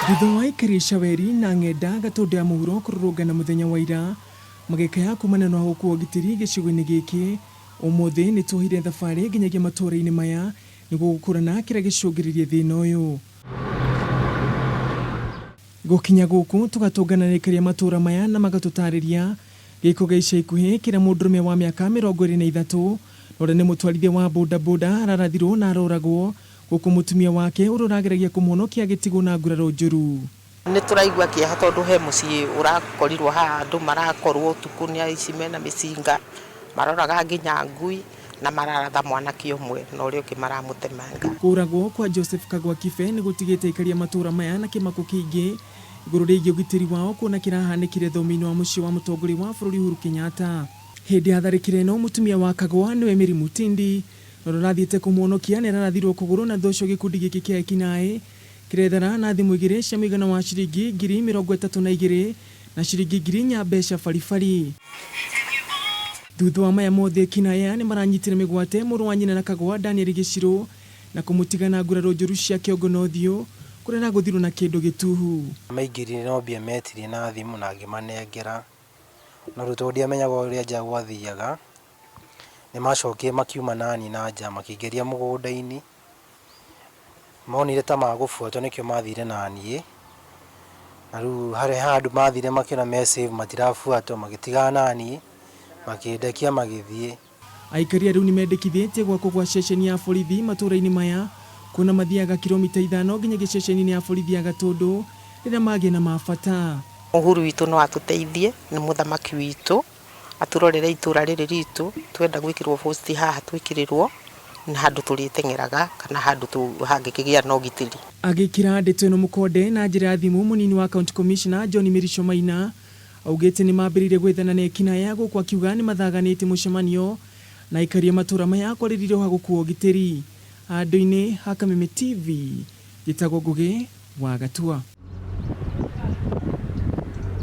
Thutha wa Aikari Ichaweri na ng'enda gatundu ya muhuro kururungana muthenya wa ira magikaya kumana na huku gitiri gicigo-ini giki umuthi ni tuhire thabari nginyagia matuura-ini maya niguo gukurana kiria gicungiririe thina uyu. Gukinya guku tugatungananikaria matuura maya na magatutariria Giiko gia ica ikuhi kiria mundurume wa miaka 23 ora ni mutwarithia wa bodaboda ararathirwo na aroragwo guku mutumia wake urageragia kumuhonokia gitigo na nguraro njuru. Ni turaigua Kieha tondu he mucii urakorirwo ha andu marakorwo utuku ni aici mena micinga maroraga nginya ngui na mararatha mwanake umwe na uria ungi maramutemanga. Kuragwo kwa Joseph Kagwa Kife ni gutigite ikaria matuura maya na kimako kiingi iguru rigie ugitiri wao kuona kirahanikire thomeini wa mucii wa mutongoria wa bururi Uhuru Kenyatta. Hindi ya tharikira ino mutumia wa Kagwa niwe Miri Mutindi norathiite kumuhonokia ni ararathirwo kuguru na thosho gikundi giki kia ekinai kirethera na thimu igiri cia muigana wa ciringi 32,000 na ciringi 1,000 nya mbeca baribari. Thutha wa maya mothe ekinai ni maranyitire migwate muru wa nyina na Kagwa Daniel Giciro na kumutigana nguraro njuru cia kiongo na uthio kurera guthirwo na kindu gituhu. Maingiri no bia metirie na thimu na ngimanengera na rutondi amenyaga uria njagwathiaga ni macokie makiuma nani na nja makigeria mugunda-ini monire ta magubuatwo nikio mathire nanie na riu hari handu mathire makiona message matirabuatwo magitigana nanie makiendekia magithie. Aikari riu ni mendekithĩtie gwakwo gwa ceceni ya borithi matuura-ini maya kuna mathiaga kilomita 5 nginya ceceni ya borithi ya Gatundu rĩrĩa magĩe na mabata. Uhuru witu no atuteithie ni muthamaki witu aturorere itura riri ritu twenda gwikirwo posti haha twikirirwo ni handu turitengeraga kana handu hangikigia no gitiri. Agikira ndeto ino mukonde na njira ya thimu munini wa county commissioner John Mirisho Maina augite ni mambirire gwethana na ekinai ya gukwa kiuga ni mathaganite mucemanio na ikaria matuura maya kwariririo ha gukuo gitiri. Andu-ini ha Kameme TV gitagwo Ngugi wa Gatua.